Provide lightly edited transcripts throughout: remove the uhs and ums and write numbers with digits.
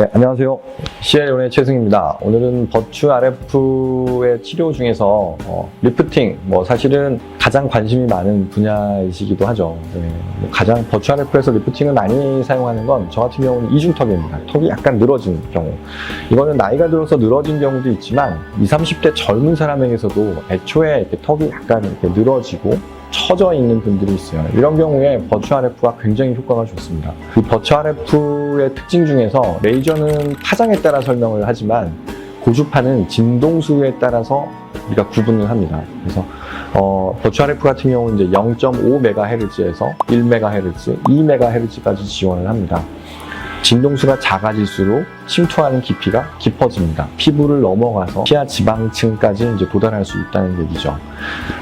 네, 안녕하세요. CL연의 최승입니다. 오늘은 버추 RF의 치료 중에서 리프팅, 사실은 가장 관심이 많은 분야이시기도 하죠. 네, 가장 버추 RF에서 리프팅을 많이 사용하는 건 저 같은 경우는 이중턱입니다. 턱이 약간 늘어진 경우. 이거는 나이가 들어서 늘어진 경우도 있지만 20, 30대 젊은 사람에게서도 애초에 이렇게 턱이 약간 이렇게 늘어지고 처져 있는 분들이 있어요. 이런 경우에 버추 RF가 굉장히 효과가 좋습니다. 이 버추 RF의 특징 중에서 레이저는 파장에 따라 설명을 하지만 고주파는 진동수에 따라서 우리가 구분을 합니다. 그래서 버추 RF 같은 경우는 이제 0.5MHz에서 1MHz, 2MHz까지 지원을 합니다. 진동수가 작아질수록 침투하는 깊이가 깊어집니다. 피부를 넘어가서 피하 지방층까지 이제 도달할 수 있다는 얘기죠.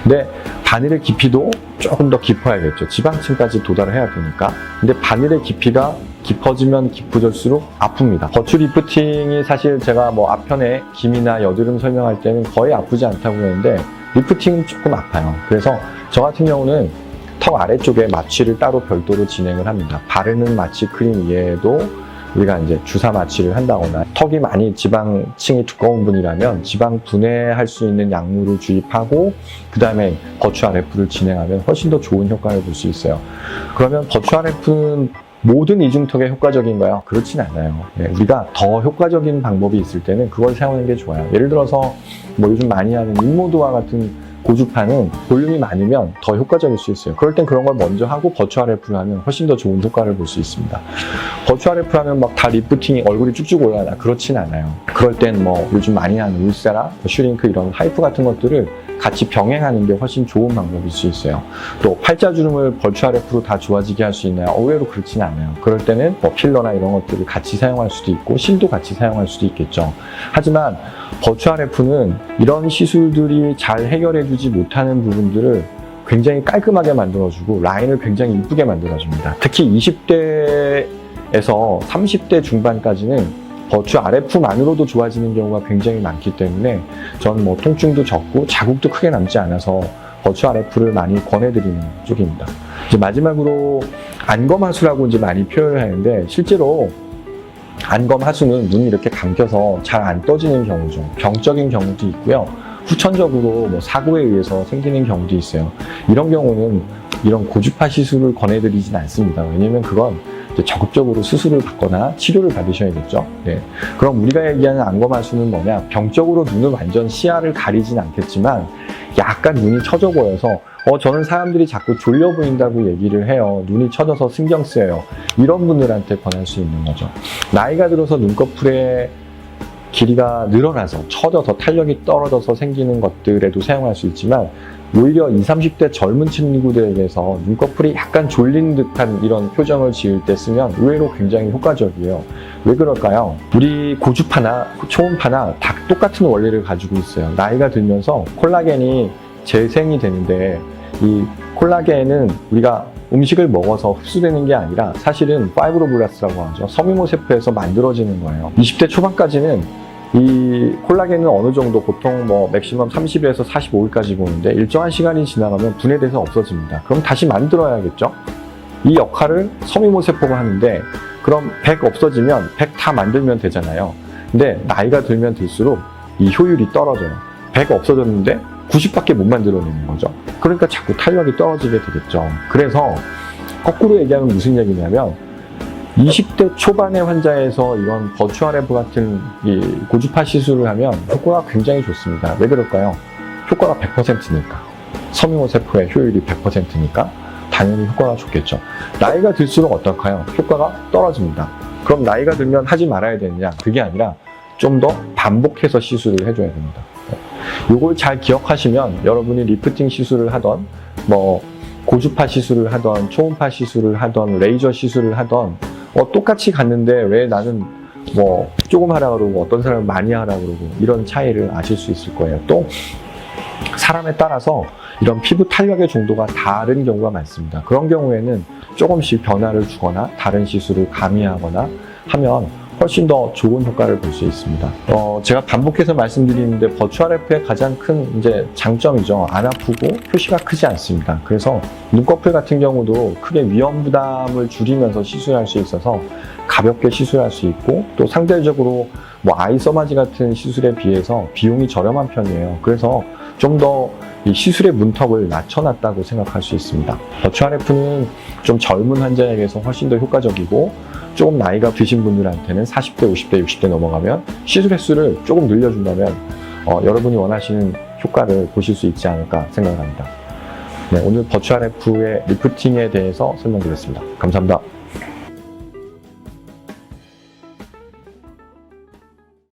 근데 바늘의 깊이도 조금 더 깊어야겠죠. 지방층까지 도달을 해야 되니까. 근데 바늘의 깊이가 깊어지면 깊어질수록 아픕니다. 버추 리프팅이 사실 제가 앞편에 기미나 여드름 설명할 때는 거의 아프지 않다고 했는데 리프팅은 조금 아파요. 그래서 저 같은 경우는 턱 아래쪽에 마취를 따로 별도로 진행을 합니다. 바르는 마취 크림 이외에도 우리가 이제 주사 마취를 한다거나 턱이 많이 지방층이 두꺼운 분이라면 지방 분해할 수 있는 약물을 주입하고 그 다음에 버추 RF를 진행하면 훨씬 더 좋은 효과를 볼 수 있어요. 그러면 버추 RF는 모든 이중턱에 효과적인가요? 그렇진 않아요. 네, 우리가 더 효과적인 방법이 있을 때는 그걸 사용하는 게 좋아요. 예를 들어서 요즘 많이 하는 인모드와 같은 고주파는 볼륨이 많으면 더 효과적일 수 있어요. 그럴 땐 그런 걸 먼저 하고 버추 RF를 하면 훨씬 더 좋은 효과를 볼 수 있습니다. 버추 RF 하면 다 리프팅이 얼굴이 쭉쭉 올라가나 그렇진 않아요. 그럴 땐 요즘 많이 하는 울세라, 슈링크 이런 하이프 같은 것들을 같이 병행하는 게 훨씬 좋은 방법일 수 있어요. 또 팔자주름을 버추 RF로 다 좋아지게 할 수 있나요? 의외로 그렇진 않아요. 그럴 때는 필러나 이런 것들을 같이 사용할 수도 있고 실도 같이 사용할 수도 있겠죠. 하지만 버추 RF는 이런 시술들이 잘 해결해주지 못하는 부분들을 굉장히 깔끔하게 만들어주고 라인을 굉장히 이쁘게 만들어줍니다. 특히 20대에서 30대 중반까지는 버추 RF만으로도 좋아지는 경우가 굉장히 많기 때문에 저는 통증도 적고 자국도 크게 남지 않아서 버추 RF를 많이 권해드리는 쪽입니다. 이제 마지막으로 안검하수라고 이제 많이 표현을 하는데 실제로 안검하수는 눈이 이렇게 감겨서 잘 안 떠지는 경우죠. 병적인 경우도 있고요. 후천적으로 사고에 의해서 생기는 경우도 있어요. 이런 경우는 이런 고주파 시술을 권해드리진 않습니다. 왜냐면 그건 적극적으로 수술을 받거나 치료를 받으셔야겠죠. 네. 그럼 우리가 얘기하는 안검하수는 뭐냐? 병적으로 눈을 완전 시야를 가리진 않겠지만 약간 눈이 처져 보여서 저는 사람들이 자꾸 졸려 보인다고 얘기를 해요. 눈이 처져서 신경 쓰여요. 이런 분들한테 권할 수 있는 거죠. 나이가 들어서 눈꺼풀의 길이가 늘어나서 처져서 탄력이 떨어져서 생기는 것들에도 사용할 수 있지만 오히려 20, 30대 젊은 친구들에게서 눈꺼풀이 약간 졸린 듯한 이런 표정을 지을 때 쓰면 의외로 굉장히 효과적이에요. 왜 그럴까요? 우리 고주파나 초음파나 다 똑같은 원리를 가지고 있어요. 나이가 들면서 콜라겐이 재생이 되는데 이 콜라겐은 우리가 음식을 먹어서 흡수되는 게 아니라 사실은 파이브로블라스트라고 하죠. 섬유모세포에서 만들어지는 거예요. 20대 초반까지는 이 콜라겐은 어느 정도 보통 맥시멈 30에서 45일까지 보는데 일정한 시간이 지나가면 분해돼서 없어집니다. 그럼 다시 만들어야겠죠? 이 역할을 섬유모세포가 하는데 그럼 100 없어지면 100 다 만들면 되잖아요. 근데 나이가 들면 들수록 이 효율이 떨어져요. 100 없어졌는데 90밖에 못 만들어내는 거죠. 그러니까 자꾸 탄력이 떨어지게 되겠죠. 그래서 거꾸로 얘기하면 무슨 얘기냐면 20대 초반의 환자에서 이런 버추 RF 같은 이 고주파 시술을 하면 효과가 굉장히 좋습니다. 왜 그럴까요? 효과가 100%니까. 섬유모세포의 효율이 100%니까 당연히 효과가 좋겠죠. 나이가 들수록 어떨까요? 효과가 떨어집니다. 그럼 나이가 들면 하지 말아야 되느냐? 그게 아니라 좀 더 반복해서 시술을 해줘야 됩니다. 이걸 잘 기억하시면 여러분이 리프팅 시술을 하던 고주파 시술을 하던 초음파 시술을 하던 레이저 시술을 하던 똑같이 갔는데 왜 나는 조금 하라 그러고 어떤 사람은 많이 하라 그러고 이런 차이를 아실 수 있을 거예요. 또 사람에 따라서 이런 피부 탄력의 정도가 다른 경우가 많습니다. 그런 경우에는 조금씩 변화를 주거나 다른 시술을 가미하거나 하면 훨씬 더 좋은 효과를 볼 수 있습니다. 제가 반복해서 말씀드리는데 버추 RF의 가장 큰 장점이죠. 안 아프고 표시가 크지 않습니다. 그래서 눈꺼풀 같은 경우도 크게 위험 부담을 줄이면서 시술할 수 있어서 가볍게 시술할 수 있고 또 상대적으로 뭐 아이 서마지 같은 시술에 비해서 비용이 저렴한 편이에요. 그래서 좀 더 이 시술의 문턱을 낮춰놨다고 생각할 수 있습니다. 버추 RF는 좀 젊은 환자에게서 훨씬 더 효과적이고 조금 나이가 드신 분들한테는 40대, 50대, 60대 넘어가면 시술 횟수를 조금 늘려준다면 여러분이 원하시는 효과를 보실 수 있지 않을까 생각을 합니다. 네, 오늘 버추 RF의 리프팅에 대해서 설명드렸습니다. 감사합니다.